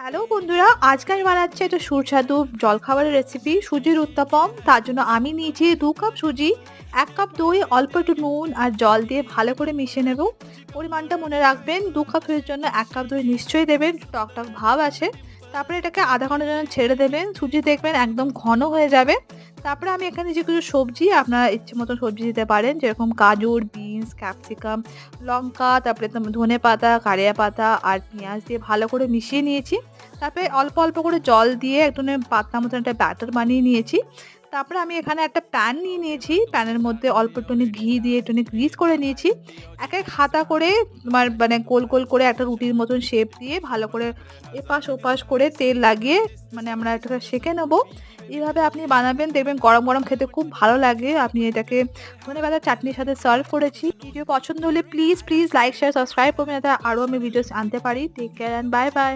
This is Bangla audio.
হ্যালো বন্ধুরা, আজকে আমি বানাচ্ছি একটা সুস্বাদু জলখাবারের রেসিপি সুজির উত্তাপম। তার জন্য আমি নিয়েছি 2 কাপ সুজি, 1 কাপ দই, অল্প একটু নুন আর জল দিয়ে ভালো করে মিশিয়ে নেব। পরিমাণটা মনে রাখবেন, 2 কাপ সুজির জন্য 1 কাপ দই নিশ্চয়ই দেবেন, টক টক ভাব আছে। তারপরে এটাকে আধা ঘন্টার জন্য ছেড়ে দেবেন। সুজি দেখবেন একদম ঘন হয়ে যাবে। তারপরে আমি এখানে যে কিছু সবজি, আপনারা ইচ্ছে মতো সবজি দিতে পারেন, যেরকম গাজর, বিনস, ক্যাপসিকাম, লঙ্কা, তারপরে ধনেপাতা, কারিয়া পাতা আর পেঁয়াজ দিয়ে ভালো করে মিশিয়ে নিয়েছি। তারপরে অল্প, অল্প করে জল দিয়ে একটুখানি পাতলা মতন একটা ব্যাটার বানিয়ে নিয়েছি। তারপরে আমি এখানে একটা প্যান নিয়ে নিয়েছি। প্যানের মধ্যে অল্প একটুখানি ঘি দিয়ে একটুখানি গ্রিস করে নিয়েছি। এক, এক হাতা করে মানে গোল, গোল করে একটা রুটির মতন শেপ দিয়ে ভালো করে এপাশ ওপাশ করে তেল লাগিয়ে আমরা এটাকে সেঁকে নেবো। এভাবে আপনি বানাবেন, দেখবেন গরম, গরম খেতে খুব ভালো লাগে। আপনি এটাকে ধনেপাতার চাটনির সাথে সার্ভ করেছি। ভিডিও পছন্দ হলে প্লিজ লাইক, শেয়ার, সাবস্ক্রাইব করবেন যাতে আরও আমি ভিডিওস আনতে পারি। Take care and bye, by.